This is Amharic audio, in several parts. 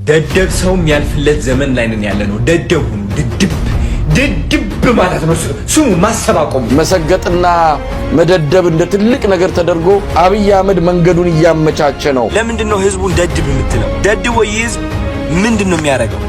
ደደብ ሰው የሚያልፍለት ዘመን ላይ ነን ያለነው። ደደብ ሁኑ። ድድብ ማለት ነው ስሙ ማሰባቆም መሰገጥና መደደብ እንደ ትልቅ ነገር ተደርጎ አብይ አህመድ መንገዱን ያመቻቸ ነው። ለምንድን ነው ህዝቡን ደድብ የምትለው? ደድብ ወይ ህዝብ ምንድነው የሚያደርገው?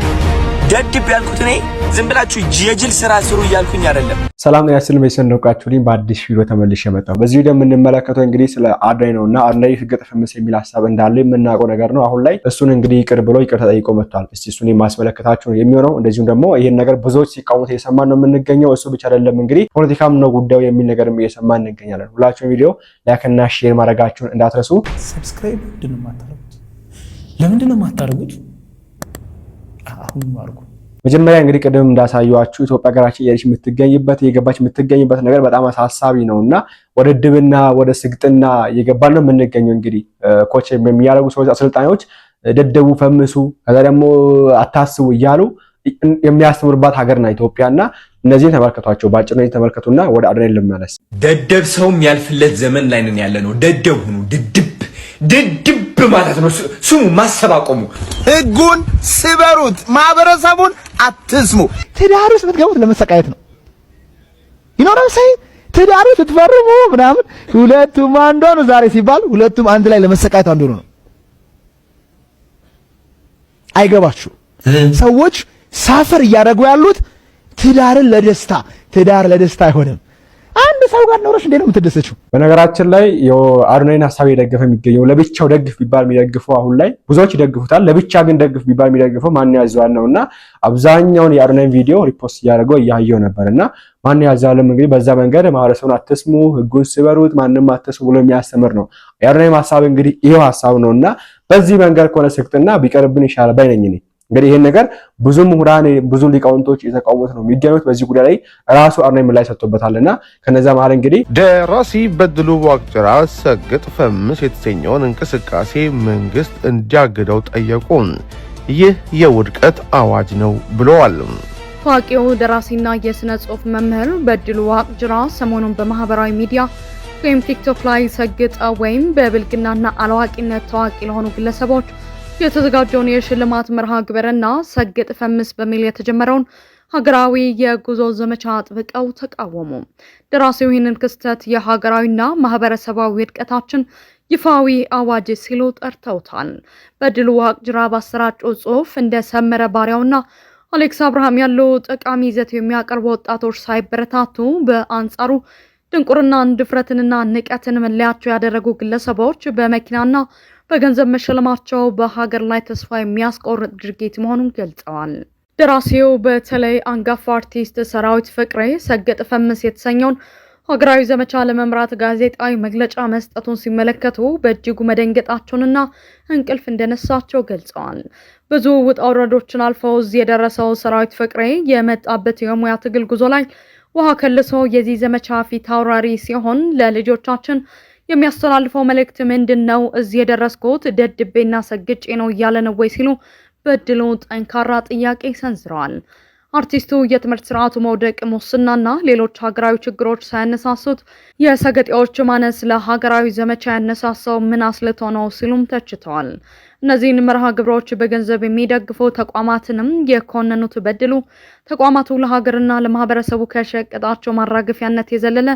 ደድብ ያልኩት እኔ ዝም ብላችሁ የጅል ስራ ስሩ እያልኩኝ አይደለም። ሰላም ነው ያስልም ይሰንደውቃችሁልኝ በአዲስ ቪዲዮ ተመልሼ መጣሁ። በዚህ ቪዲዮ የምንመለከተው እንግዲህ ስለ አዶናይ ነውና አዶናይ ህገ ጥፍምስ የሚል ሐሳብ እንዳለ የምናውቀው ነገር ነው። አሁን ላይ እሱን እንግዲህ ይቅር ብሎ ይቅር ተጠይቆ መጥቷል። እስቲ እሱን የማስመለከታችሁ ነው የሚሆነው። እንደዚሁም ደግሞ ይሄን ነገር ብዙዎች ሲቃወሙት እየሰማን ነው የምንገኘው። እሱ ብቻ አይደለም እንግዲህ ፖለቲካም ነው ጉዳዩ የሚል ነገርም እየሰማን እንገኛለን። ሁላችሁም ቪዲዮ ላይክና ሼር ማድረጋችሁን እንዳትረሱ። ሰብስክራይብ ለምንድን ነው የማታደርጉት? አሁን ማርኩ መጀመሪያ እንግዲህ ቅድም እንዳሳዩአችሁ ኢትዮጵያ ሀገራችን የገባች የምትገኝበት ነገር በጣም አሳሳቢ ነውና ወደ ድብና ወደ ስግጥና እየገባን ነው የምንገኘው። እንግዲህ ኮች የሚያደርጉ ሰዎች አሰልጣኞች ደደቡ ፈምሱ ከዛ ደግሞ አታስቡ እያሉ የሚያስተምሩባት ሀገርና ኢትዮጵያና እነዚህን ተመልከቷቸው። ባጭሩ ነው ተመልከቱና ወደ አዶናይ ልመለስ። ደደብ ሰው የሚያልፍለት ዘመን ላይ ነን ያለነው። ደደብ ሁኑ። ድድብ ማለት ነው ስሙ ማሰባቆሙ። ህጉን ስበሩት፣ ማህበረሰቡን አትስሙ። ትዳር ውስጥ ብትገቡት ለመሰቃየት ነው ይኖራል። ሳይ ትዳር ውስጥ ትፈርሙ ምናምን ሁለቱም አንድ ሆኑ ዛሬ ሲባል ሁለቱም አንድ ላይ ለመሰቃየት አንድ ሆኑ ነው። አይገባችሁ ሰዎች ሳፈር እያደረጉ ያሉት ትዳርን ለደስታ። ትዳር ለደስታ አይሆንም። አንድ ሰው ጋር ኖርሽ እንዴ ነው የምትደሰችው? በነገራችን ላይ የአዶናይን ሐሳብ የደገፈ የሚገኘው ለብቻው ደግፍ ቢባል የሚደግፈው አሁን ላይ ብዙዎች ይደግፉታል። ለብቻ ግን ደግፍ ቢባል የሚደግፈው ማን ያዘዋል ነውና አብዛኛውን የአዶናይን ቪዲዮ ሪፖስት እያደረገው እያየው ነበርና ማን ያዘዋልም እንግዲህ በዛ መንገድ ማህበረሰቡን አትስሙ፣ ህጉን ስበሩት፣ ማንንም አትስሙ ብሎ የሚያስተምር ነው። የአዶናይን ሐሳብ እንግዲህ ይሄው ሐሳብ ነውና በዚህ መንገድ ከሆነ ስክትና ቢቀርብን ይሻላል ባይነኝ ነኝ። እንግዲህ ይሄን ነገር ብዙ ምሁራን ብዙ ሊቃውንቶች የተቃወሙት ነው የሚገኙት። በዚህ ጉዳይ ላይ ራሱ አዶናይ ምላሽ ሰጥቶበታልና ከነዛ መሃል እንግዲህ ደራሲ በድሉ ዋቅጅራ ሰግጥ ፈምስ የተሰኘውን እንቅስቃሴ መንግስት እንዲያግደው ጠየቁ። ይህ የውድቀት አዋጅ ነው ብለዋል። ታዋቂው ደራሲና የሥነ ጽሑፍ መምህር በድሉ ዋቅጅራ ሰሞኑን በማህበራዊ ሚዲያ ወይም ቲክቶክ ላይ ሰግጥ ወይም በብልግናና አላዋቂነት ታዋቂ ለሆኑ ግለሰቦች የተዘጋጀውን የሽልማት መርሃ ግብርና ሰግጥ ፈምስ በሚል የተጀመረውን ሀገራዊ የጉዞ ዘመቻ አጥብቀው ተቃወሙ። ደራሲው ይህንን ክስተት የሀገራዊና ማህበረሰባዊ ውድቀታችን ይፋዊ አዋጅ ሲሉ ጠርተውታል። በድሉ ዋቅጅራ ባሰራጨው ጽሑፍ እንደ ሰመረ ባሪያውና አሌክስ አብርሃም ያሉ ጠቃሚ ይዘት የሚያቀርቡ ወጣቶች ሳይበረታቱ በአንጻሩ ድንቁርናን፣ ድፍረትንና ንቀትን መለያቸው ያደረጉ ግለሰቦች በመኪናና በገንዘብ መሸለማቸው በሀገር ላይ ተስፋ የሚያስቆርጥ ድርጊት መሆኑን ገልጸዋል። ደራሲው በተለይ አንጋፋ አርቲስት ሰራዊት ፍቅሬ ሰግጥ ፈምስ የተሰኘውን ሀገራዊ ዘመቻ ለመምራት ጋዜጣዊ መግለጫ መስጠቱን ሲመለከቱ በእጅጉ መደንገጣቸውንና እንቅልፍ እንደነሳቸው ገልጸዋል። ብዙ ውጣ ውረዶችን አልፈው እዚህ የደረሰው ሰራዊት ፍቅሬ የመጣበት የሙያ ትግል ጉዞ ላይ ውሃ ከልሶ የዚህ ዘመቻ ፊት አውራሪ ሲሆን ለልጆቻችን የሚያስተላልፈው መልእክት ምንድነው? እዚህ የደረስኩት ደድቤና ሰግጬ ነው እያለ ነው ወይ ሲሉ በድሉ ጠንካራ ጥያቄ ሰንዝረዋል። አርቲስቱ የትምህርት ስርዓቱ መውደቅ፣ ሙስናና ሌሎች ሀገራዊ ችግሮች ሳያነሳሱት የሰገጤዎች ማነስ ለሀገራዊ ዘመቻ ያነሳሳው ምን አስልቶ ነው ሲሉም ተችተዋል። እነዚህን መርሃ ግብሮች በገንዘብ የሚደግፉ ተቋማትንም የኮነኑት በድሉ ተቋማቱ ለሀገርና ለማህበረሰቡ ከሸቀጣቸው ማራገፊያነት የዘለለ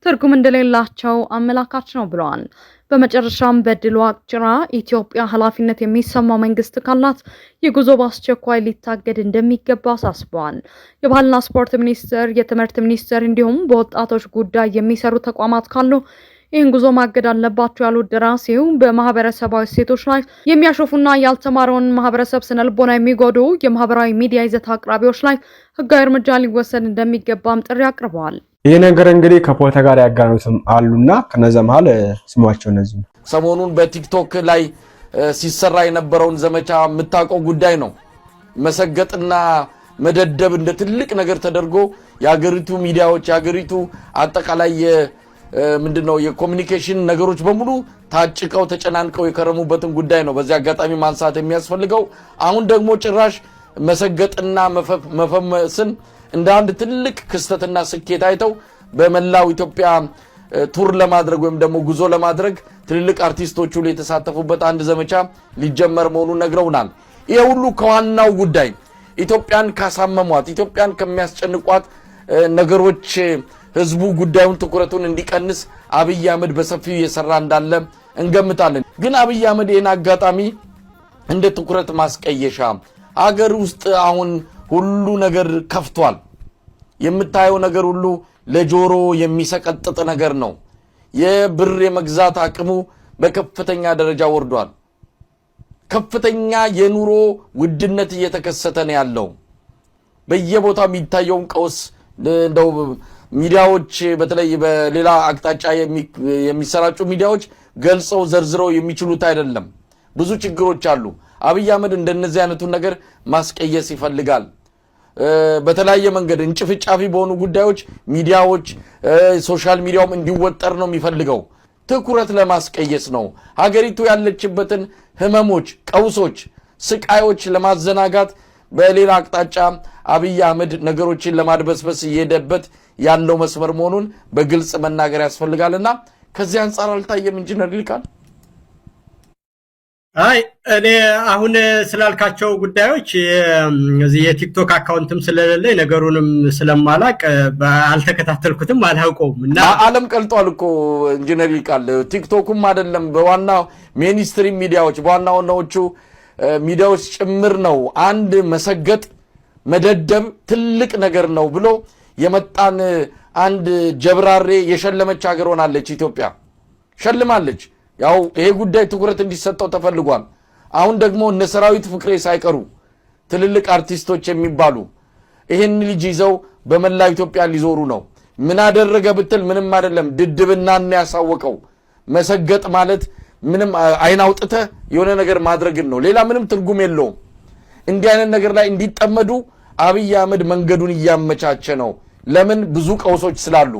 ትርጉም እንደሌላቸው አመላካች ነው ብለዋል። በመጨረሻም በድሉ ዋቅጅራ ኢትዮጵያ ኃላፊነት የሚሰማው መንግስት ካላት የጉዞ በአስቸኳይ ሊታገድ እንደሚገባ አሳስበዋል። የባህልና ስፖርት ሚኒስቴር፣ የትምህርት ሚኒስቴር እንዲሁም በወጣቶች ጉዳይ የሚሰሩ ተቋማት ካሉ ይህን ጉዞ ማገድ አለባቸው ያሉት ደራሲው በማህበረሰባዊ ሴቶች ላይ የሚያሾፉና ያልተማረውን ማህበረሰብ ስነልቦና የሚጎዱ የማህበራዊ ሚዲያ ይዘት አቅራቢዎች ላይ ህጋዊ እርምጃ ሊወሰድ እንደሚገባም ጥሪ አቅርበዋል። ይህ ነገር እንግዲህ ከፖለቲካ ጋር ያጋኑትም አሉና ከነዛ መሃል ስሟቸው እነዚህ ነው። ሰሞኑን በቲክቶክ ላይ ሲሰራ የነበረውን ዘመቻ የምታውቀው ጉዳይ ነው። መሰገጥና መደደብ እንደ ትልቅ ነገር ተደርጎ የሀገሪቱ ሚዲያዎች የሀገሪቱ አጠቃላይ ምንድነው የኮሙኒኬሽን ነገሮች በሙሉ ታጭቀው ተጨናንቀው የከረሙበትን ጉዳይ ነው በዚህ አጋጣሚ ማንሳት የሚያስፈልገው። አሁን ደግሞ ጭራሽ መሰገጥና መፈመስን እንደ አንድ ትልቅ ክስተትና ስኬት አይተው በመላው ኢትዮጵያ ቱር ለማድረግ ወይም ደግሞ ጉዞ ለማድረግ ትልልቅ አርቲስቶች ሁሉ የተሳተፉበት አንድ ዘመቻ ሊጀመር መሆኑን ነግረውናል። ይሄ ሁሉ ከዋናው ጉዳይ ኢትዮጵያን ካሳመሟት ኢትዮጵያን ከሚያስጨንቋት ነገሮች ህዝቡ ጉዳዩን ትኩረቱን እንዲቀንስ አብይ አህመድ በሰፊው እየሰራ እንዳለ እንገምታለን። ግን አብይ አህመድ ይሄን አጋጣሚ እንደ ትኩረት ማስቀየሻ አገር ውስጥ አሁን ሁሉ ነገር ከፍቷል። የምታየው ነገር ሁሉ ለጆሮ የሚሰቀጥጥ ነገር ነው። የብር የመግዛት አቅሙ በከፍተኛ ደረጃ ወርዷል። ከፍተኛ የኑሮ ውድነት እየተከሰተ ነው ያለው። በየቦታው የሚታየው ቀውስ እንደው ሚዲያዎች በተለይ በሌላ አቅጣጫ የሚሰራጩ ሚዲያዎች ገልጸው ዘርዝረው የሚችሉት አይደለም። ብዙ ችግሮች አሉ። አብይ አህመድ እንደነዚህ አይነቱን ነገር ማስቀየስ ይፈልጋል። በተለያየ መንገድ እንጭፍጫፊ በሆኑ ጉዳዮች ሚዲያዎች ሶሻል ሚዲያውም እንዲወጠር ነው የሚፈልገው። ትኩረት ለማስቀየስ ነው። ሀገሪቱ ያለችበትን ህመሞች፣ ቀውሶች፣ ስቃዮች ለማዘናጋት በሌላ አቅጣጫ አብይ አህመድ ነገሮችን ለማድበስበስ እየሄደበት ያለው መስመር መሆኑን በግልጽ መናገር ያስፈልጋልና ከዚህ አንፃር አልታየም ኢንጂነር ይልቃል? አይ እኔ አሁን ስላልካቸው ጉዳዮች እዚህ የቲክቶክ አካውንትም ስለሌለኝ ነገሩንም ስለማላቅ አልተከታተልኩትም አላውቀውም። እና ዓለም ቀልጧል እኮ ኢንጂነር ይልቃል። ቲክቶክም አይደለም በዋናው ሜንስትሪም ሚዲያዎች በዋናዎቹ ሚዲያዎች ጭምር ነው አንድ መሰገጥ መደደብ ትልቅ ነገር ነው ብሎ የመጣን አንድ ጀብራሬ የሸለመች ሀገር ሆናለች ኢትዮጵያ። ሸልማለች። ያው ይሄ ጉዳይ ትኩረት እንዲሰጠው ተፈልጓል። አሁን ደግሞ እነ ሰራዊት ፍቅሬ ሳይቀሩ ትልልቅ አርቲስቶች የሚባሉ ይሄን ልጅ ይዘው በመላው ኢትዮጵያ ሊዞሩ ነው። ምን አደረገ ብትል ምንም አይደለም፣ ድድብናን ያሳወቀው። መሰገጥ ማለት ምንም አይን አውጥተ የሆነ ነገር ማድረግን ነው። ሌላ ምንም ትርጉም የለውም። እንዲህ አይነት ነገር ላይ እንዲጠመዱ አብይ አህመድ መንገዱን እያመቻቸ ነው። ለምን? ብዙ ቀውሶች ስላሉ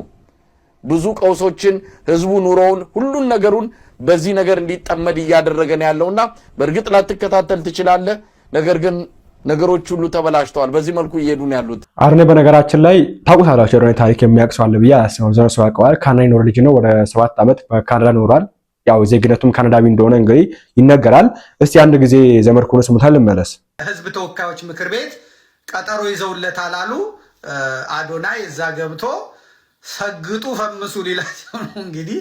ብዙ ቀውሶችን ህዝቡ ኑሮውን ሁሉን ነገሩን በዚህ ነገር እንዲጠመድ እያደረገ ነው ያለውና በእርግጥ ላትከታተል ትችላለህ። ነገር ግን ነገሮች ሁሉ ተበላሽተዋል። በዚህ መልኩ እየሄዱ ነው ያሉት። አርኔ በነገራችን ላይ ታውቁታላችሁ፣ የአርኔ ታሪክ የሚያውቅ ሰው አለ ብዬ አስባለሁ። ዘር ሰው ያውቀዋል። ካናዳ ይኖር ልጅ ነው። ወደ 7 ዓመት በካናዳ ኖሯል። ያው ዜግነቱም ካናዳዊ እንደሆነ እንግዲህ ይነገራል። እስቲ አንድ ጊዜ ዘመድኩን ስሙታል ልመለስ። ህዝብ ተወካዮች ምክር ቤት ቀጠሮ ይዘውለታል አሉ። አዶናይ እዛ ገብቶ ሰግጡ ፈምሱ ሊላቸው ነው። እንግዲህ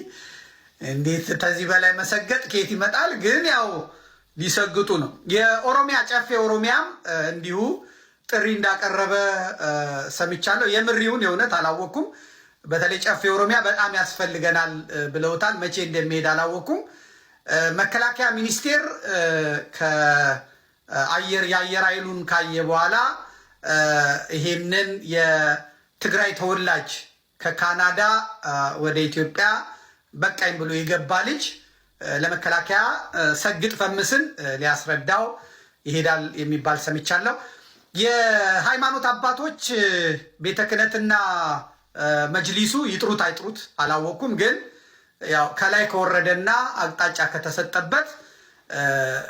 እንዴት ከዚህ በላይ መሰገጥ ከየት ይመጣል? ግን ያው ሊሰግጡ ነው። የኦሮሚያ ጨፌ ኦሮሚያም እንዲሁ ጥሪ እንዳቀረበ ሰምቻለሁ። የምሪውን የእውነት አላወኩም። በተለይ ጨፌ ኦሮሚያ በጣም ያስፈልገናል ብለውታል። መቼ እንደሚሄድ አላወኩም። መከላከያ ሚኒስቴር የአየር ኃይሉን ካየ በኋላ ይሄንን የትግራይ ተወላጅ ከካናዳ ወደ ኢትዮጵያ በቃኝ ብሎ የገባ ልጅ ለመከላከያ ሰግጥ ፈምስን ሊያስረዳው ይሄዳል የሚባል ሰምቻለሁ። የሃይማኖት አባቶች ቤተ ክህነትና መጅሊሱ ይጥሩት አይጥሩት አላወኩም። ግን ያው ከላይ ከወረደና አቅጣጫ ከተሰጠበት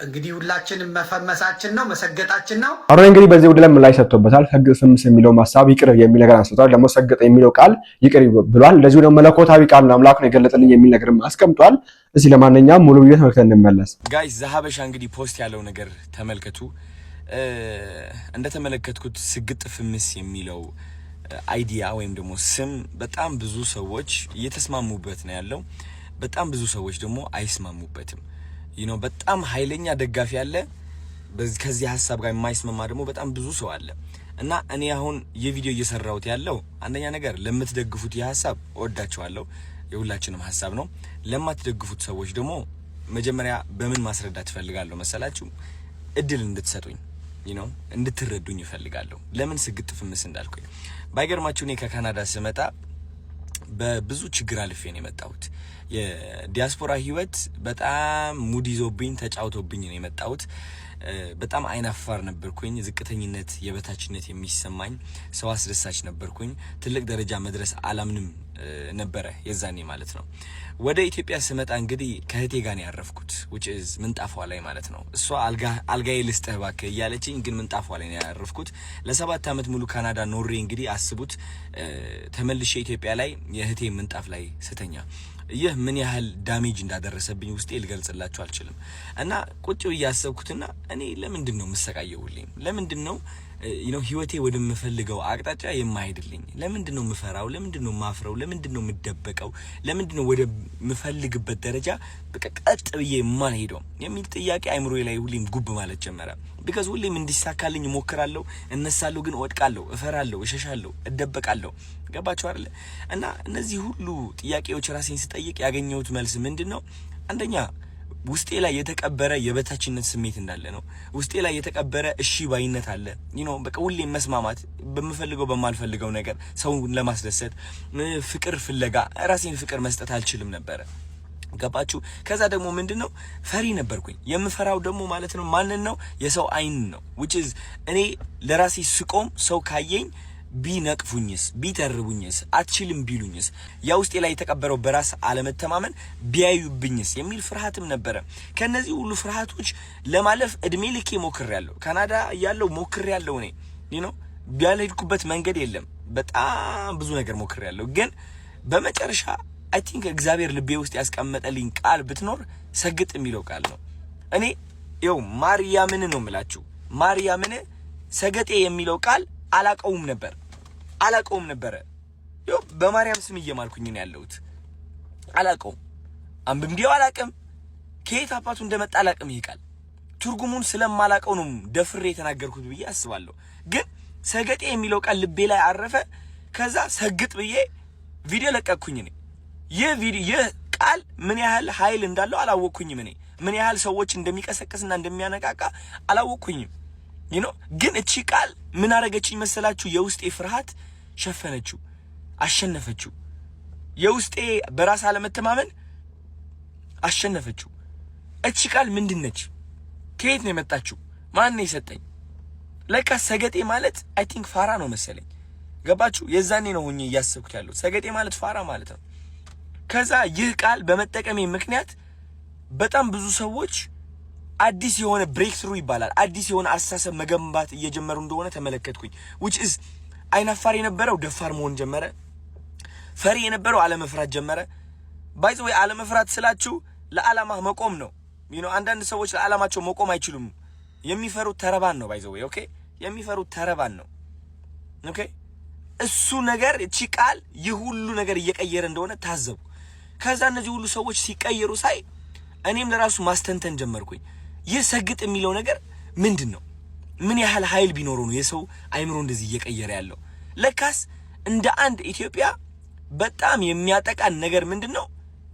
እንግዲህ ሁላችንም መፈመሳችን ነው መሰገጣችን ነው። አሁን እንግዲህ በዚህ ወደ ላይ ሰጥቶበታል። ሰግጥ ፈምስ የሚለው ሐሳብ ይቅር የሚል ነገር አንስቷል። ደግሞ ሰግጥ የሚለው ቃል ይቅር ብሏል። እንደዚሁ ደግሞ መለኮታዊ ቃል ነው አምላክ ነው የገለጠልኝ የሚል ነገርም አስቀምጧል። እዚህ ለማንኛውም ሙሉ ቪዲዮ ተመልክተን እንመለስ። ጋይስ ዘሀበሻ እንግዲህ ፖስት ያለው ነገር ተመልከቱ። እንደተመለከትኩት ስግጥ ፍምስ የሚለው አይዲያ ወይም ደግሞ ስም በጣም ብዙ ሰዎች እየተስማሙበት ነው ያለው። በጣም ብዙ ሰዎች ደግሞ አይስማሙበትም። በጣም ኃይለኛ ደጋፊ አለ። ከዚህ ሐሳብ ጋር የማይስማማ ደግሞ በጣም ብዙ ሰው አለ። እና እኔ አሁን የቪዲዮ እየሰራሁት ያለው አንደኛ ነገር ለምትደግፉት የሐሳብ ወዳችኋለሁ፣ የሁላችንም ሐሳብ ነው። ለማትደግፉት ሰዎች ደግሞ መጀመሪያ በምን ማስረዳት ፈልጋለሁ መሰላችሁ? እድል እንድትሰጡኝ እንድትረዱኝ ይፈልጋለሁ። ለምን ስግጥ ፍምስ እንዳልኩኝ ባይገርማችሁ እኔ ከካናዳ ስመጣ በብዙ ችግር አልፌ ነው የመጣሁት። የዲያስፖራ ህይወት በጣም ሙድ ይዞብኝ ተጫውቶብኝ ነው የመጣሁት። በጣም አይናፋር ነበርኩኝ። ዝቅተኝነት፣ የበታችነት የሚሰማኝ ሰው አስደሳች ነበርኩኝ። ትልቅ ደረጃ መድረስ አላምንም ነበረ የዛኔ ማለት ነው። ወደ ኢትዮጵያ ስመጣ እንግዲህ ከእህቴ ጋር ነው ያረፍኩት which is ምንጣፏ ላይ ማለት ነው። እሷ አልጋዬ ልስጥህ እባክህ እያለችኝ ግን ምንጣፏ ላይ ነው ያረፍኩት። ለ7 አመት ሙሉ ካናዳ ኖሬ እንግዲህ አስቡት ተመልሼ ኢትዮጵያ ላይ የእህቴ ምንጣፍ ላይ ስተኛ ይህ ምን ያህል ዳሜጅ እንዳደረሰብኝ ውስጤ ልገልጽላችሁ አልችልም። እና ቁጭ ብዬ አሰብኩትና እኔ ለምንድነው መሰቃየው ሁሌም ለምንድነው ህይወቴ ወደምፈልገው አቅጣጫ የማይሄድልኝ ለምንድነው ምፈራው ለምንድነው ማፍረው ለምንድነው ምደበቀው ለምንድነው ወደ ምፈልግበት ደረጃ በቀጥ ብዬ የማልሄደው የሚል ጥያቄ አይምሮዬ ላይ ሁሌም ጉብ ማለት ጀመረ። because ሁሌም እንዲሳካልኝ ሞክራለሁ እነሳለሁ ግን ወድቃለሁ እፈራለሁ እሸሻለሁ እደበቃለሁ ገባችሁ አይደል? እና እነዚህ ሁሉ ጥያቄዎች ራሴን ስጠይቅ ያገኘሁት መልስ ምንድነው? አንደኛ ውስጤ ላይ የተቀበረ የበታችነት ስሜት እንዳለ ነው። ውስጤ ላይ የተቀበረ እሺ ባይነት አለ በቃ ሁሌም መስማማት በምፈልገው በማልፈልገው ነገር ሰውን ለማስደሰት ፍቅር ፍለጋ ራሴን ፍቅር መስጠት አልችልም ነበር ገባችሁ? ከዛ ደግሞ ምንድነው ፈሪ ነበርኩኝ። የምፈራው ደግሞ ማለት ነው ማንን ነው? የሰው አይን ነው which is እኔ ለራሴ ስቆም ሰው ካየኝ ቢነቅፉኝስ ቢተርቡኝስ አትችልም ቢሉኝስ ያ ውስጤ ላይ የተቀበረው በራስ አለመተማመን ቢያዩብኝስ የሚል ፍርሃትም ነበረ። ከነዚህ ሁሉ ፍርሃቶች ለማለፍ እድሜ ልኬ ሞክሬያለሁ። ካናዳ ያለው ሞክሬያለሁ። እኔ ቢያልሄድኩበት መንገድ የለም። በጣም ብዙ ነገር ሞክሬያለሁ። ግን በመጨረሻ አይ ቲንክ እግዚአብሔር ልቤ ውስጥ ያስቀመጠልኝ ቃል ብትኖር ሰግጥ የሚለው ቃል ነው። እኔ ማርያምን ነው የምላችሁ። ማርያምን ሰገጤ የሚለው ቃል አላቀውም ነበር በማርያም ስም እየማልኩኝ ነው ያለሁት። አላቀውም አንብቤው አላቀም ከየት አባቱ እንደመጣ አላቀም። ይሄ ቃል ትርጉሙን ስለማላቀው ነው ደፍሬ የተናገርኩት ብዬ አስባለሁ። ግን ሰገጤ የሚለው ቃል ልቤ ላይ አረፈ። ከዛ ሰግጥ ብዬ ቪዲዮ ለቀቅኩኝ። ይህ ቃል ምን ያህል ኃይል እንዳለው አላወቅኩኝም። ምን ያህል ሰዎች እንደሚቀሰቅስና እንደሚያነቃቃ አላወቅኩኝም። ግን እቺ ቃል ምን አረገችኝ መሰላችሁ? የውስጤ ፍርሃት ሸፈነችው፣ አሸነፈችው። የውስጤ በራስ አለመተማመን አሸነፈችው። እቺ ቃል ምንድነች? ከየት ነው የመጣችው? ማን ነው የሰጠኝ? ለካ ሰገጤ ማለት አይ ቲንክ ፋራ ነው መሰለኝ። ገባችሁ? የዛኔ ነው ሆኜ እያሰብኩት ያለው ሰገጤ ማለት ፋራ ማለት ነው። ከዛ ይህ ቃል በመጠቀሜ ምክንያት በጣም ብዙ ሰዎች አዲስ የሆነ ብሬክ ትሩ ይባላል አዲስ የሆነ አስተሳሰብ መገንባት እየጀመሩ እንደሆነ ተመለከትኩኝ። which is አይናፋር የነበረው ደፋር መሆን ጀመረ። ፈሪ የነበረው አለመፍራት ጀመረ። ባይ ዘ ወይ አለመፍራት ስላችሁ ለዓላማ መቆም ነው። አንዳንድ ሰዎች ለዓላማቸው መቆም አይችሉም። የሚፈሩት ተረባን ነው። ባይ ዘ ወይ ኦኬ የሚፈሩት ተረባን ነው። ኦኬ እሱ ነገር እቺ ቃል ይህ ሁሉ ነገር እየቀየረ እንደሆነ ታዘቡ። ከዛ እነዚህ ሁሉ ሰዎች ሲቀየሩ ሳይ እኔም ለራሱ ማስተንተን ጀመርኩኝ። ይህ ሰግጥ የሚለው ነገር ምንድነው? ምን ያህል ኃይል ቢኖረው ነው የሰው አይምሮ እንደዚህ እየቀየረ ያለው? ለካስ እንደ አንድ ኢትዮጵያ በጣም የሚያጠቃን ነገር ምንድነው?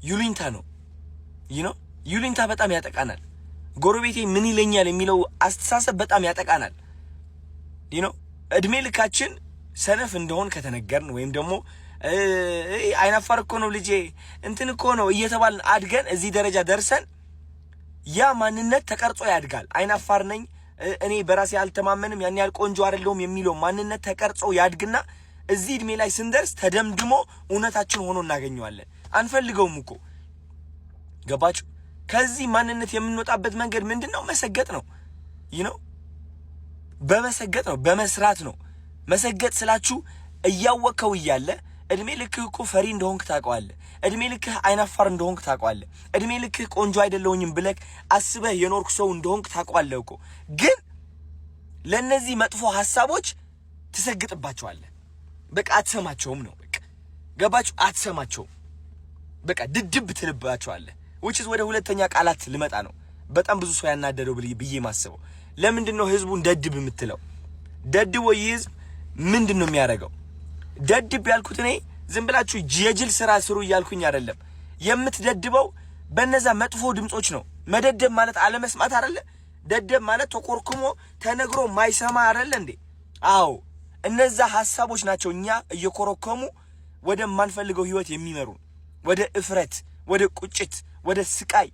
ዩሊንታ ነው። ዩሊንታ በጣም ያጠቃናል። ጎረቤቴ ምን ይለኛል የሚለው አስተሳሰብ በጣም ያጠቃናል። እድሜ ልካችን ሰነፍ እንደሆን ከተነገርን ወይም ደግሞ አይናፋር እኮ ነው ልጄ እንትን እኮ ነው እየተባልን አድገን እዚህ ደረጃ ደርሰን ያ ማንነት ተቀርጾ ያድጋል። አይናፋር ነኝ እኔ በራሴ አልተማመንም ያን ያህል ቆንጆ አይደለም የሚለው ማንነት ተቀርጾ ያድግና እዚህ እድሜ ላይ ስንደርስ ተደምድሞ እውነታችን ሆኖ እናገኘዋለን። አንፈልገውም እኮ ገባችሁ? ከዚህ ማንነት የምንወጣበት መንገድ ምንድነው? መሰገጥ ነው። በመሰገጥ ነው፣ በመስራት ነው። መሰገጥ ስላችሁ እያወቀው እያለ እድሜ ልክህ እኮ ፈሪ እንደሆንክ ታውቀዋለህ። እድሜ ልክህ አይናፋር እንደሆንክ ታውቀዋለህ። እድሜ ልክህ ቆንጆ አይደለሁኝም ብለህ አስበህ የኖርክ ሰው እንደሆንክ ታውቀዋለህ እኮ። ግን ለነዚህ መጥፎ ሐሳቦች ትሰግጥባቸዋለህ። በቃ አትሰማቸውም ነው። በቃ ገባችሁ? አትሰማቸውም። በቃ ድድብ ትልባቸዋለህ። which is ወደ ሁለተኛ ቃላት ልመጣ ነው። በጣም ብዙ ሰው ያናደደው ብዬ ማስበው ለምንድነው ህዝቡን ደድብ የምትለው? ደድቦ ይህዝብ ምንድነው የሚያደርገው? ደድብ ያልኩት እኔ ዝም ብላችሁ የጅል ስራ ስሩ እያልኩኝ አይደለም። የምትደድበው በእነዛ መጥፎ ድምጾች ነው። መደደብ ማለት አለመስማት አይደለ? ደደብ ማለት ተቆርኩሞ ተነግሮ ማይሰማ አይደለ እንዴ? አዎ እነዛ ሐሳቦች ናቸው እኛ እየኮረከሙ ወደ ማንፈልገው ህይወት የሚመሩ፣ ወደ እፍረት፣ ወደ ቁጭት፣ ወደ ስቃይ፣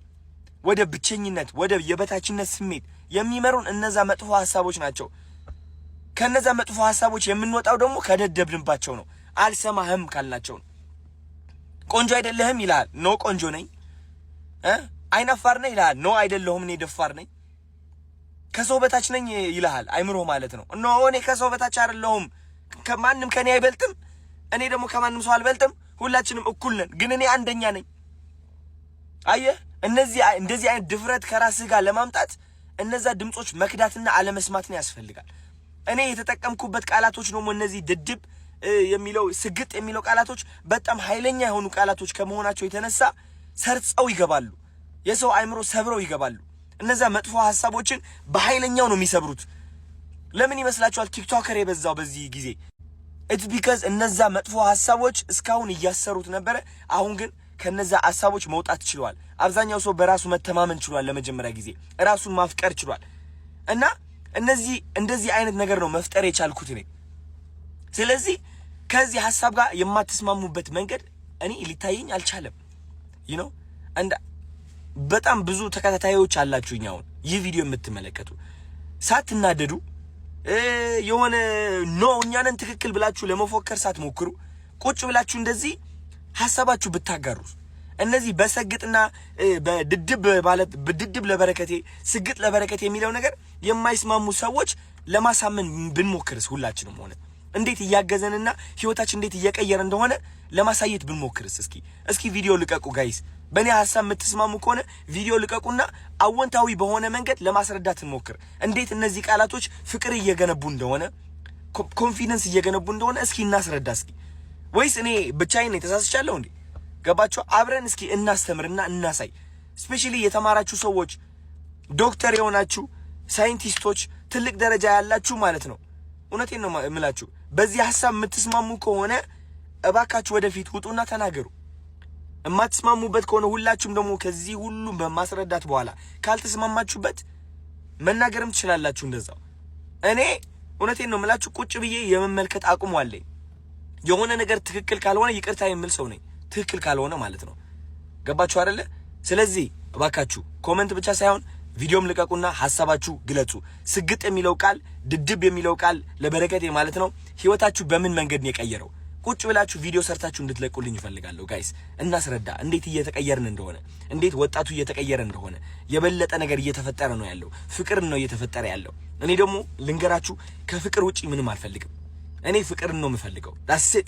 ወደ ብቸኝነት፣ ወደ የበታችነት ስሜት የሚመሩን እነዛ መጥፎ ሐሳቦች ናቸው። ከነዛ መጥፎ ሐሳቦች የምንወጣው ደግሞ ከደደብንባቸው ነው። አልሰማህም ካልናቸው ነው። ቆንጆ አይደለህም ይላል። ኖ ቆንጆ ነኝ። አይናፋር ነህ ይላል። ኖ አይደለሁም እኔ ደፋር ነኝ። ከሰው በታች ነኝ ይልሃል አይምሮ ማለት ነው። ኖ እኔ ከሰው በታች አይደለሁም። ከማንም ከኔ አይበልጥም። እኔ ደግሞ ከማንም ሰው አልበልጥም። ሁላችንም እኩል ነን፣ ግን እኔ አንደኛ ነኝ። አየህ፣ እንደዚህ አይነት ድፍረት ከራስህ ጋር ለማምጣት እነዛ ድምጾች መክዳትና አለመስማትን ያስፈልጋል። እኔ የተጠቀምኩበት ቃላቶች ደግሞ እነዚህ ድድብ የሚለው ስግጥ የሚለው ቃላቶች በጣም ኃይለኛ የሆኑ ቃላቶች ከመሆናቸው የተነሳ ሰርጸው ይገባሉ። የሰው አይምሮ ሰብረው ይገባሉ። እነዛ መጥፎ ሐሳቦችን በኃይለኛው ነው የሚሰብሩት። ለምን ይመስላችኋል ቲክቶከር የበዛው በዚህ ጊዜ? ኢትስ ቢካዝ እነዛ መጥፎ ሐሳቦች እስካሁን እያሰሩት ነበረ። አሁን ግን ከነዛ ሐሳቦች መውጣት ችሏል። አብዛኛው ሰው በራሱ መተማመን ችሏል። ለመጀመሪያ ጊዜ ራሱን ማፍቀር ችሏል። እና እንደዚህ አይነት ነገር ነው መፍጠር የቻልኩት እኔ። ስለዚህ ከዚህ ሐሳብ ጋር የማትስማሙበት መንገድ እኔ ሊታየኝ አልቻለም። እንደ በጣም ብዙ ተከታታዮች አላችሁኝ አሁን ይህ ቪዲዮ የምትመለከቱ ሳትናደዱ የሆነ እኛንን ትክክል ብላችሁ ለመፎከር ሳትሞክሩ ቁጭ ብላችሁ እንደዚህ ሐሳባችሁ ብታጋሩ እነዚህ በሰግጥና በድድብ ማለት በድድብ ለበረከቴ ስግጥ ለበረከቴ የሚለው ነገር የማይስማሙ ሰዎች ለማሳመን ብንሞክርስ ሁላችንም ሆነ እንዴት እያገዘንና ህይወታችን እንዴት እየቀየረ እንደሆነ ለማሳየት ብንሞክርስ? እስኪ ቪዲዮ ልቀቁ ጋይስ። በእኔ ሐሳብ የምትስማሙ ከሆነ ቪዲዮ ልቀቁና አወንታዊ በሆነ መንገድ ለማስረዳት እንሞክር። እንዴት እነዚህ ቃላቶች ፍቅር እየገነቡ እንደሆነ ኮንፊደንስ እየገነቡ እንደሆነ እስኪ እናስረዳ። ወይስ እኔ ብቻዬን ተሳስቻለሁ እንዴ? ገባችሁ? አብረን እስኪ እናስተምርና እናሳይ። ስፔሻሊ የተማራችሁ ሰዎች፣ ዶክተር የሆናችሁ ሳይንቲስቶች፣ ትልቅ ደረጃ ያላችሁ ማለት ነው። እውነቴን ነው የምላችሁ። በዚህ ሐሳብ የምትስማሙ ከሆነ እባካችሁ ወደፊት ውጡና ተናገሩ። የማትስማሙበት ከሆነ ሁላችሁም ደግሞ ከዚህ ሁሉም በማስረዳት በኋላ ካልተስማማችሁበት መናገርም ትችላላችሁ እንደዛው። እኔ እውነቴን ነው የምላችሁ ቁጭ ብዬ የመመልከት አቁሙ አለኝ። የሆነ ነገር ትክክል ካልሆነ ይቅርታ የምል ሰው ነኝ። ትክክል ካልሆነ ማለት ነው። ገባችሁ አይደለ? ስለዚህ እባካችሁ ኮሜንት ብቻ ሳይሆን ቪዲዮም ልቀቁና ሐሳባችሁ ግለጹ። ስግጥ የሚለው ቃል ድድብ የሚለው ቃል ለበረከቴ ማለት ነው ህይወታችሁ በምን መንገድ ነው የቀየረው? ቁጭ ብላችሁ ቪዲዮ ሰርታችሁ እንድትለቁልኝ ይፈልጋለሁ ጋይስ። እናስረዳ እንዴት እየተቀየርን እንደሆነ፣ እንዴት ወጣቱ እየተቀየረ እንደሆነ። የበለጠ ነገር እየተፈጠረ ነው ያለው። ፍቅር ነው እየተፈጠረ ያለው። እኔ ደግሞ ልንገራችሁ ከፍቅር ውጪ ምንም አልፈልግም። እኔ ፍቅር ነው የምፈልገው። ዳስት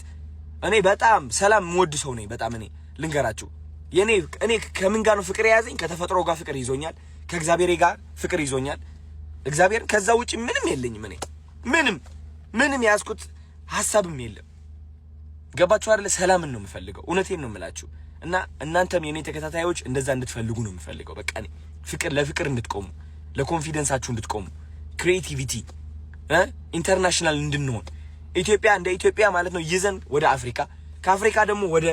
እኔ በጣም ሰላም የምወድ ሰው ነኝ። በጣም እኔ ልንገራችሁ እኔ ከምን ጋር ነው ፍቅር የያዘኝ? ከተፈጥሮ ጋር ፍቅር ይዞኛል። ከእግዚአብሔር ጋር ፍቅር ይዞኛል። እግዚአብሔር ከዛ ውጪ ምንም የለኝም። እኔ ምንም ያዝኩት ሐሳብም የለም። ገባችሁ አይደለ? ሰላምን ነው የምፈልገው። እውነቴን ነው የምላችሁ። እና እናንተም የኔ ተከታታዮች እንደዛ እንድትፈልጉ ነው የምፈልገው። በቃ እኔ ለፍቅር እንድትቆሙ፣ ለኮንፊደንሳችሁ እንድትቆሙ፣ ክሪኤቲቪቲ ኢንተርናሽናል እንድንሆን ኢትዮጵያ እንደ ኢትዮጵያ ማለት ነው ይዘን ወደ አፍሪካ፣ ከአፍሪካ ደግሞ ወደ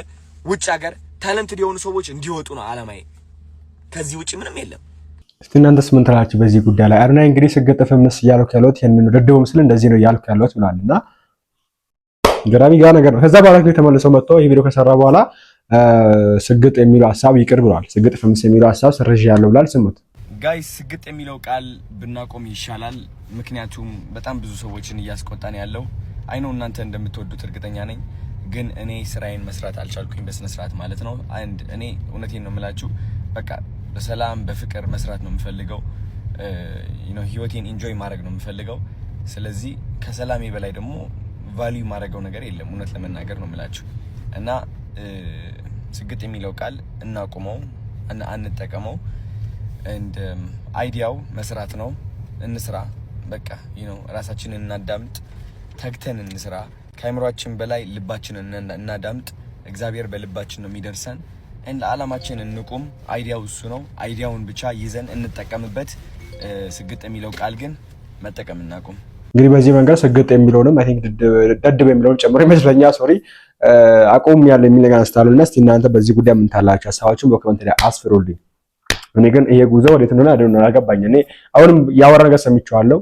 ውጭ ሀገር ታለንትድ የሆኑ ሰዎች እንዲወጡ ነው አላማዬ። ከዚህ ውጭ ምንም የለም። እስቲ እናንተስ ምን ትላላችሁ በዚህ ጉዳይ ላይ? አዶናይ እንግዲህ ስግጥ ፍምስ እያልኩ ያለሁት ይሄንን ድድብ ምስል እንደዚህ ነው እያልኩ ያለሁት ብሏልና ገራሚ ጋር ነገር ነው። ከዛ በኋላ ግን ተመልሶ መጥቶ ይሄ ቪዲዮ ከሰራ በኋላ ስግጥ የሚለው ሐሳብ ይቅር ብሏል። ስግጥ ፍምስ የሚለው ሐሳብ ስርዥ ያለው ብሏል። ስሙት ጋይስ። ስግጥ የሚለው ቃል ብናቆም ይሻላል። ምክንያቱም በጣም ብዙ ሰዎችን እያስቆጣን ያለው አይነው። እናንተ እንደምትወዱት እርግጠኛ ነኝ። ግን እኔ ስራዬን መስራት አልቻልኩኝ በስነ ስርዓት ማለት ነው። አንድ እኔ እውነቴን ነው የምላችሁ በቃ በሰላም በፍቅር መስራት ነው የምፈልገው። ህይወቴን ኢንጆይ ማድረግ ነው የምፈልገው። ስለዚህ ከሰላሜ በላይ ደግሞ ቫልዩ ማድረገው ነገር የለም። እውነት ለመናገር ነው የምላችሁ። እና ስግጥ የሚለው ቃል እናቁመው፣ አንጠቀመው። እንደ አይዲያው መስራት ነው። እንስራ በቃ ራሳችንን እናዳምጥ፣ ተግተን እንስራ። ከአይምሯችን በላይ ልባችንን እናዳምጥ። እግዚአብሔር በልባችን ነው የሚደርሰን። እንደ ዓላማችን እንቁም። አይዲያው እሱ ነው። አይዲያውን ብቻ ይዘን እንጠቀምበት። ስግጥ የሚለው ቃል ግን መጠቀም እናቁም። እንግዲህ በዚህ መንገድ ስግጥ የሚለውንም አይ ቲንክ ደድብ የሚለውን ጨምሮ ይመስለኛል ሶሪ አቆም ያለ የሚል ነገር አስተላልፈና እስቲ እናንተ በዚህ ጉዳይ ምን ታላችሁ? ሐሳባችሁን በኮሜንት ላይ አስፍሩልኝ። እኔ ግን ይሄ ጉዞ ወዴት እንደሆነ አይደለም አልገባኝ። እኔ አሁንም ያወራ ነገር ሰምቼዋለሁ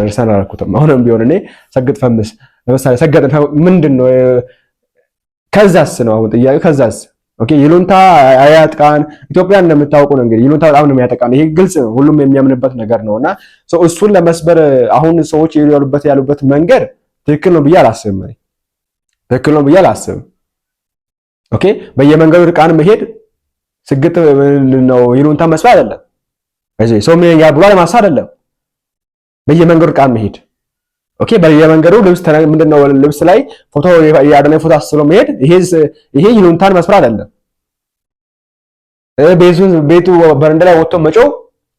እርሳን አላልኩትም። አሁንም ቢሆን እኔ ሰግጥ ፈምስ ለምሳሌ ሰገጥ ምንድነው? ከዛስ ነው አሁን ጥያቄው። ከዛስ ኦኬ ይሉንታ አያጥቃን። ኢትዮጵያ እንደምታውቁ ነው እንግዲህ ይሉንታ በጣም ነው የሚያጠቃን። ይሄ ግልጽ ነው፣ ሁሉም የሚያምንበት ነገር ነውና እሱን ለመስበር አሁን ሰዎች ያሉበት መንገድ ትክክል ነው ብዬ አላስብም። ትክክል ነው ብዬ አላስብም። ኦኬ በየመንገዱ ርቃን መሄድ ስግጥ ነው ይሉንታ መስፋት አይደለም። በዚህ ሰው ምን ያብሏል ማሳ አይደለም። በየመንገዱ ርቃን መሄድ ኦኬ በየመንገዱ ምንድነው ልብስ ላይ ፎቶ ያደረገ ፎቶ አስሎ መሄድ ይሄ ይሉንታን መስራት አይደለም። ቤቱ በረንዳ ላይ ወጥቶ መጮህ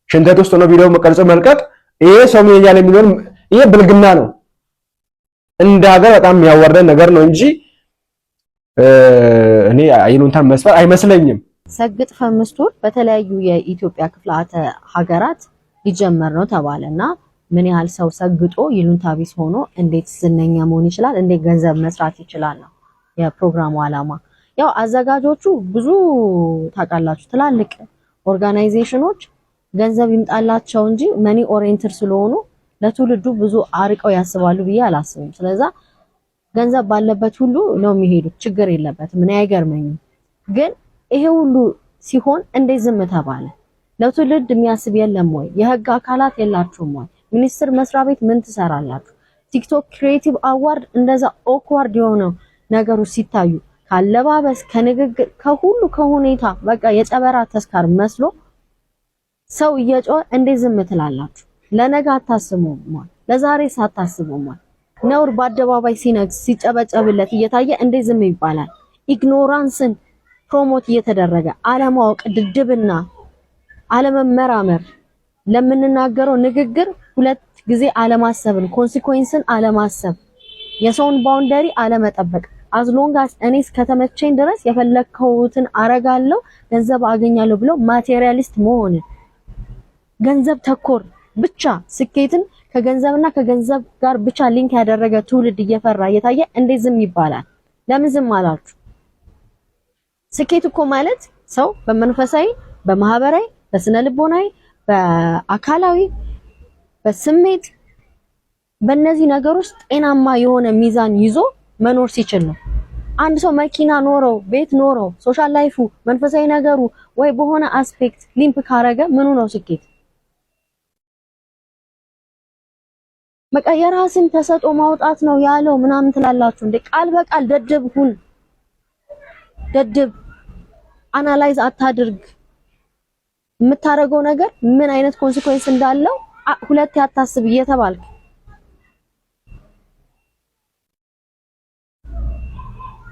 ሽንተት ውስጥ ነው ቪዲዮ መቀርጾ መልቀቅ ይሄ ሰው ምን ያለ የሚሆን ይሄ ብልግና ነው። እንደ ሀገር በጣም የሚያወርደን ነገር ነው እንጂ እኔ ይሉንታን መስፈር አይመስለኝም። ሰግጥ ፈምስቱር በተለያዩ የኢትዮጵያ ክፍላተ ሀገራት ሊጀመር ነው ተባለና ምን ያህል ሰው ሰግጦ ይሉንታ ቢስ ሆኖ እንዴት ዝነኛ መሆን ይችላል? እንዴት ገንዘብ መስራት ይችላል ነው የፕሮግራሙ ዓላማ። ያው አዘጋጆቹ ብዙ ታውቃላችሁ ትላልቅ ኦርጋናይዜሽኖች ገንዘብ ይምጣላቸው እንጂ መኒ ኦሪየንትድ ስለሆኑ ለትውልዱ ብዙ አርቀው ያስባሉ ብዬ አላስብም። ስለዚህ ገንዘብ ባለበት ሁሉ ነው የሚሄዱት፣ ችግር የለበትም። ምን አይገርመኝም። ግን ይሄ ሁሉ ሲሆን እንዴት ዝም ተባለ? ለትውልድ የሚያስብ የለም ወይ? የህግ አካላት የላችሁም ወይ? ሚኒስቴር መስሪያ ቤት ምን ትሰራላችሁ? ቲክቶክ ክሪኤቲቭ አዋርድ እንደዛ ኦክዋርድ የሆነው ነገሮች ሲታዩ ካለባበስ ከንግግር ከሁሉ ከሁኔታ በቃ የጨበራ ተስካር መስሎ ሰው እየጮኸ እንዴት ዝም ትላላችሁ? ለነገ አታስቡም ማለት ለዛሬ ሳታስቡም ማለት ነውር በአደባባይ ሲነግስ ሲጨበጨብለት እየታየ እንዴት ዝም ይባላል? ኢግኖራንስን ፕሮሞት እየተደረገ አለማወቅ፣ ድድብና፣ አለመመራመር ለምንናገረው ንግግር ሁለት ጊዜ አለማሰብን ኮንሲኩዌንስን አለማሰብ የሰውን ባውንደሪ አለመጠበቅ አዝሎንጋስ እኔ እስከተመቸኝ ድረስ የፈለከውትን አረጋለሁ ገንዘብ አገኛለሁ ብሎ ማቴሪያሊስት መሆን ገንዘብ ተኮር ብቻ ስኬትን ከገንዘብና ከገንዘብ ጋር ብቻ ሊንክ ያደረገ ትውልድ እየፈራ እየታየ እንዴት ዝም ይባላል? ለምን ዝም አላችሁ? ስኬት እኮ ማለት ሰው በመንፈሳዊ፣ በማህበራዊ፣ በስነ ልቦናዊ፣ በአካላዊ፣ በስሜት በእነዚህ ነገሮች ጤናማ የሆነ ሚዛን ይዞ መኖር ሲችል ነው። አንድ ሰው መኪና ኖረው ቤት ኖረው ሶሻል ላይፉ መንፈሳዊ ነገሩ ወይ በሆነ አስፔክት ሊምፕ ካረገ ምኑ ነው ስኬት? በቃ የራስን ተሰጦ ማውጣት ነው ያለው ምናምን ትላላችሁ እንዴ? ቃል በቃል ደደብ ሁን። ደደብ አናላይዝ አታድርግ። የምታረገው ነገር ምን አይነት ኮንሲኩዌንስ እንዳለው ሁለት ያታስብ እየተባልክ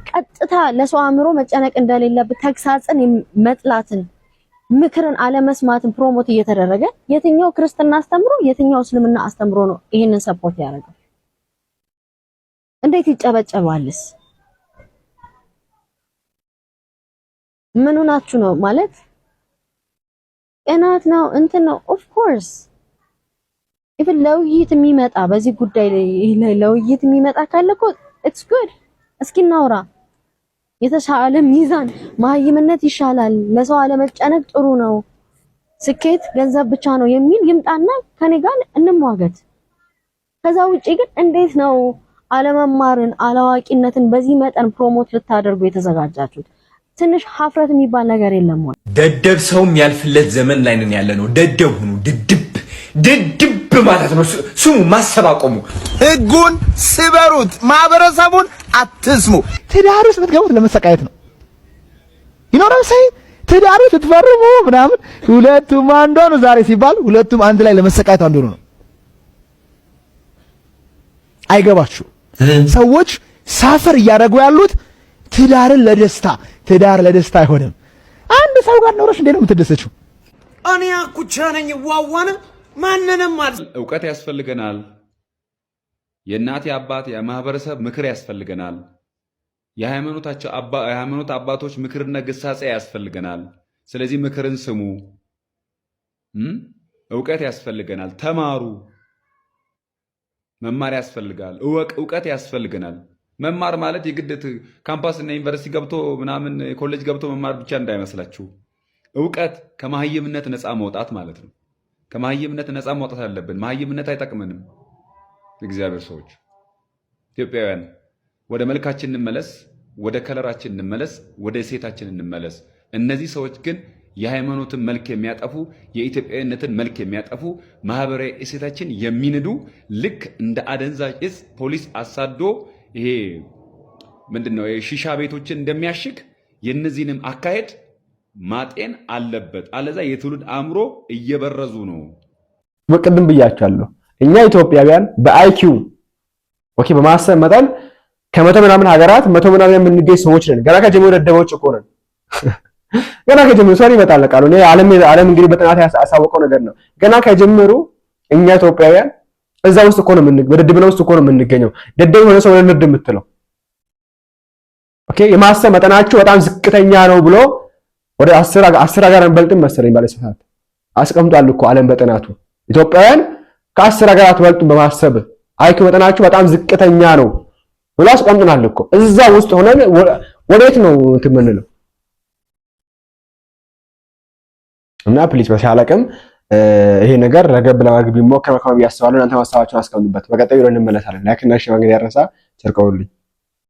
ቀጥታ ለሰው አእምሮ መጨነቅ እንደሌለበት ተግሳጽን መጥላትን ምክርን አለመስማትን ፕሮሞት እየተደረገ የትኛው ክርስትና አስተምሮ የትኛው እስልምና አስተምሮ ነው ይሄንን ሰፖርት ያደርገው? እንዴት ይጨበጨባልስ? ምን ሆናችሁ ነው ማለት እናት ነው እንትን ነው። ኦፍ ኮርስ ኢቭን ለውይይት የሚመጣ በዚህ ጉዳይ ላይ ለውይይት የሚመጣ ካለ እኮ ኢትስ ጉድ። እስኪ እናውራ። የተሻለ ሚዛን ማህይምነት ይሻላል፣ ለሰው አለመጨነቅ ጥሩ ነው፣ ስኬት ገንዘብ ብቻ ነው የሚል ይምጣና ከኔ ጋር እንሟገት። ከዛ ውጪ ግን እንዴት ነው አለመማርን አላዋቂነትን በዚህ መጠን ፕሮሞት ልታደርጉ የተዘጋጃችሁት? ትንሽ ሀፍረት የሚባል ነገር የለም ወይ? ደደብ ሰው የሚያልፍለት ዘመን ላይ ነን ያለ ነው። ደደብ ሁኑ። ድድብ ማለት ነው ስሙ። ማሰብ አቆሙ። ህጉን ስበሩት፣ ማህበረሰቡን አትስሙ። ትዳር ውስጥ የምትገቡት ለመሰቃየት ነው። ይኖራል ሳይ ትዳር ውስጥ ትፈርሙ ምናምን ሁለቱም አንዱ ነው ዛሬ ሲባል ሁለቱም አንድ ላይ ለመሰቃየት አንዱ ነው። አይገባችሁ? ሰዎች ሳፈር እያደረጉ ያሉት ትዳርን ለደስታ። ትዳር ለደስታ አይሆንም። አንድ ሰው ጋር ኖረሽ እንዴት ነው የምትደሰችው? እኔ አኩቻ ነኝ ዋዋነ ማንንም ማለት እውቀት ያስፈልገናል። የእናት አባት የማህበረሰብ ምክር ያስፈልገናል። የሃይማኖት አባቶች ምክርና ግሳጼ ያስፈልገናል። ስለዚህ ምክርን ስሙ። እውቀት ያስፈልገናል። ተማሩ። መማር ያስፈልጋል። እውቀት ያስፈልገናል። መማር ማለት የግድ ካምፓስ እና ዩኒቨርሲቲ ገብቶ ምናምን ኮሌጅ ገብቶ መማር ብቻ እንዳይመስላችሁ። እውቀት ከመሀይምነት ነፃ መውጣት ማለት ነው። ከመሀይምነት ነፃ መውጣት አለብን። መሀይምነት አይጠቅመንም። እግዚአብሔር ሰዎች ኢትዮጵያውያን ወደ መልካችን እንመለስ፣ ወደ ከለራችን እንመለስ፣ ወደ ሴታችን እንመለስ። እነዚህ ሰዎች ግን የሃይማኖትን መልክ የሚያጠፉ የኢትዮጵያዊነትን መልክ የሚያጠፉ ማህበራዊ እሴታችን የሚንዱ ልክ እንደ አደንዛዥ እጽ ፖሊስ አሳዶ ይሄ ምንድነው የሺሻ ቤቶችን እንደሚያሽግ የነዚህንም አካሄድ ማጤን አለበት። አለዛ የትውልድ አእምሮ እየበረዙ ነው። በቅድም ብያቻለሁ። እኛ ኢትዮጵያውያን በአይኪው ኦኬ በማሰብ መጠን ከመቶ ምናምን ሀገራት መቶ ምናምን የምንገኝ ሰዎች ነን። ገና ከጀምሮ ደደቦች እኮ ነን። ገና ከጀምሮ ሶሪ ይመጣል ቃሉ። እኔ ዓለም እንግዲህ በጥናት ያሳወቀው ነገር ነው። ገና ከጀምሮ እኛ ኢትዮጵያውያን እዛ ውስጥ እኮ ነው በደደብና ውስጥ እኮ ነው የምንገኘው። ደደብ የሆነ ሰው ለንርድ የምትለው ኦኬ የማሰብ መጠናቸው በጣም ዝቅተኛ ነው ብሎ ወደ 10 ሀገር አንበልጥም መሰለኝ ባለሰዓት አስቀምጧል እኮ ዓለም በጥናቱ ኢትዮጵያውያን ከ10 ሀገራት በልጡም በማሰብ አይኪው መጠናቸው በጣም ዝቅተኛ ነው ብሎ አስቀምጧል እኮ። እዛ ውስጥ ሆነን ወዴት ነው እንትን የምንለው? እና ፕሊዝ በሻለ አቅም ይሄ ነገር ረገብ ለማድረግ ቢሞከር መልካም ብዬ አስባለሁ። እናንተ ሀሳባችሁን አስቀምጡበት። በቀጣዩ እንመለሳለን። ላይክ እና ሼር ማድረግ ያረሳ ቸርቀውልኝ